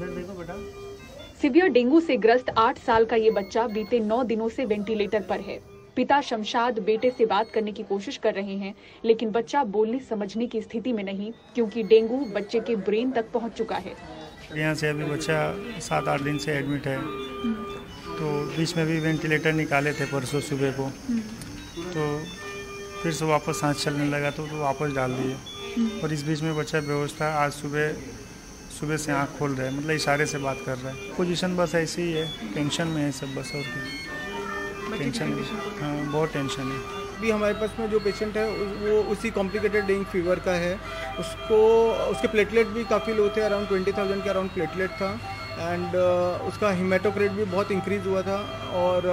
इधर देखो बेटा। सीवियर डेंगू से ग्रस्त 8 साल का ये बच्चा बीते 9 दिनों से वेंटिलेटर पर है। पिता शमशाद बेटे से बात करने की कोशिश कर रहे हैं, लेकिन बच्चा बोलने समझने की स्थिति में नहीं, क्योंकि डेंगू बच्चे के ब्रेन तक पहुंच चुका है। यहाँ से अभी बच्चा 7-8 दिन से एडमिट है, तो बीच में भी वेंटिलेटर निकाले थे परसों सुबह को, तो फिर से वापस सांस चलने लगा तो वापस डाल दिए। और इस बीच में बच्चा बेहोश था। आज सुबह से आँख खोल रहा है, मतलब इशारे से बात कर रहा है। पोजीशन बस ऐसी ही है, टेंशन में है सब बस, और टेंशन है। हाँ, बहुत टेंशन है। अभी हमारे पास में जो पेशेंट है वो उसी कॉम्प्लिकेटेड डेंगू फीवर का है। उसके प्लेटलेट भी काफ़ी लो थे, अराउंड 20,000 के अराउंड प्लेटलेट था, एंड उसका हिमेटोक्रेट भी बहुत इंक्रीज हुआ था। और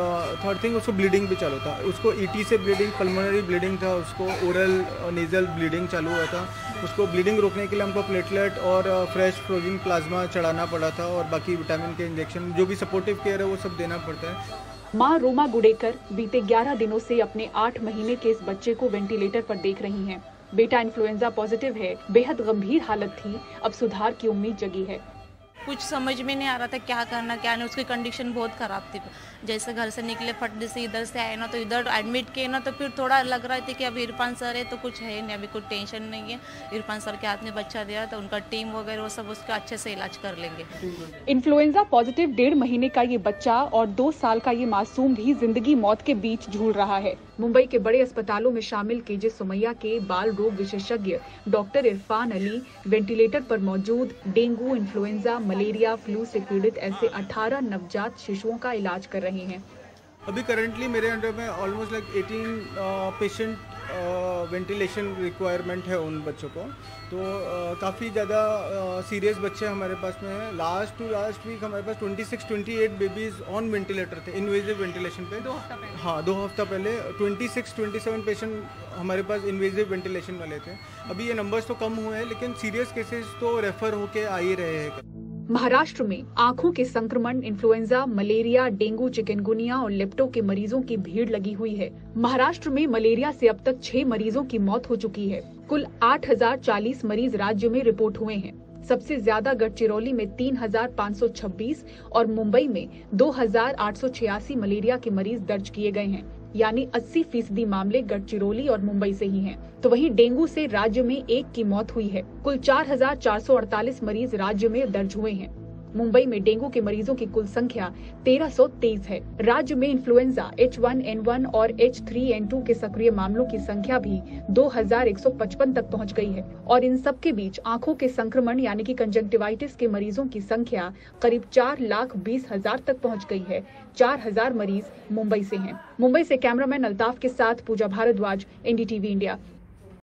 थर्ड थिंग, उसको ब्लीडिंग भी चालू था। उसको ईटी से ब्लीडिंग, पल्मोनरी ब्लीडिंग था, उसको ओरल नेजल ब्लीडिंग चालू हुआ था। उसको ब्लीडिंग रोकने के लिए हमको प्लेटलेट और फ्रेश फ्रोजन प्लाज्मा चढ़ाना पड़ा था, और बाकी विटामिन के इंजेक्शन, जो भी सपोर्टिव केयर है वो सब देना पड़ता है। मां रोमा गुडेकर बीते 11 दिनों से अपने 8 महीने के इस बच्चे को वेंटिलेटर पर देख रही हैं। बेटा इन्फ्लुएंजा पॉजिटिव है, बेहद गंभीर हालत थी, अब सुधार की उम्मीद जगी है। कुछ समझ में नहीं आ रहा था क्या करना क्या नहीं। उसकी कंडीशन बहुत ख़राब थी। जैसे घर से निकले फट से इधर से आए ना, तो इधर एडमिट किए ना, तो फिर थोड़ा लग रहा था कि अब इरफान सर है तो कुछ है नहीं, अभी कुछ टेंशन नहीं है। इरफान सर के हाथ में बच्चा दिया तो उनका टीम वगैरह वो सब उसका अच्छे से इलाज कर लेंगे। इन्फ्लुएंजा पॉजिटिव 1.5 महीने का ये बच्चा और 2 साल का ये मासूम भी जिंदगी मौत के बीच झूल रहा है। मुंबई के बड़े अस्पतालों में शामिल केजे सुमैया के बाल रोग विशेषज्ञ डॉक्टर इरफान अली वेंटिलेटर पर मौजूद डेंगू, इन्फ्लुएंजा, मलेरिया, फ्लू से पीड़ित ऐसे 18 नवजात शिशुओं का इलाज कर रहे हैं। अभी करंटली मेरे अंडर में almost like 18 patient ventilation requirement है उन बच्चों को। तो काफ़ी ज़्यादा सीरियस बच्चे हमारे पास में हैं। लास्ट वीक हमारे पास 26-28 बेबीज़ ऑन वेंटिलेटर थे, इन्वेजिव वेंटिलेशन पे। 2 हफ्ता पहले। हाँ, 2 हफ्ता पहले 26-27 पेशेंट हमारे पास इन्वेजिव वेंटिलेशन वाले थे। अभी ये नंबर्स तो कम हुए हैं, लेकिन सीरियस केसेस तो रेफर होके आ ही रहे हैं। महाराष्ट्र में आंखों के संक्रमण, इन्फ्लुएंजा, मलेरिया, डेंगू, चिकनगुनिया और लेप्टो के मरीजों की भीड़ लगी हुई है। महाराष्ट्र में मलेरिया से अब तक 6 मरीजों की मौत हो चुकी है। कुल 8,040 मरीज राज्य में रिपोर्ट हुए हैं। सबसे ज्यादा गढ़चिरौली में 3,526 और मुंबई में 2,886 मलेरिया के मरीज दर्ज किए गए हैं, यानी 80% मामले गढ़चिरौली और मुंबई से ही हैं। तो वहीं डेंगू से राज्य में 1 की मौत हुई है। कुल 4,448 मरीज राज्य में दर्ज हुए हैं। मुंबई में डेंगू के मरीजों की कुल संख्या 1323 है। राज्य में इन्फ्लुएंजा H1N1 और H3N2 के सक्रिय मामलों की संख्या भी 2,155 तक पहुंच गई है। और इन सब के बीच आंखों के संक्रमण यानी कि कंजंक्टिवाइटिस के मरीजों की संख्या करीब 4,20,000 तक पहुंच गई है। 4,000 मरीज मुंबई से हैं। मुंबई से कैमरामैन अल्ताफ के साथ पूजा भारद्वाज, NDTV इंडिया।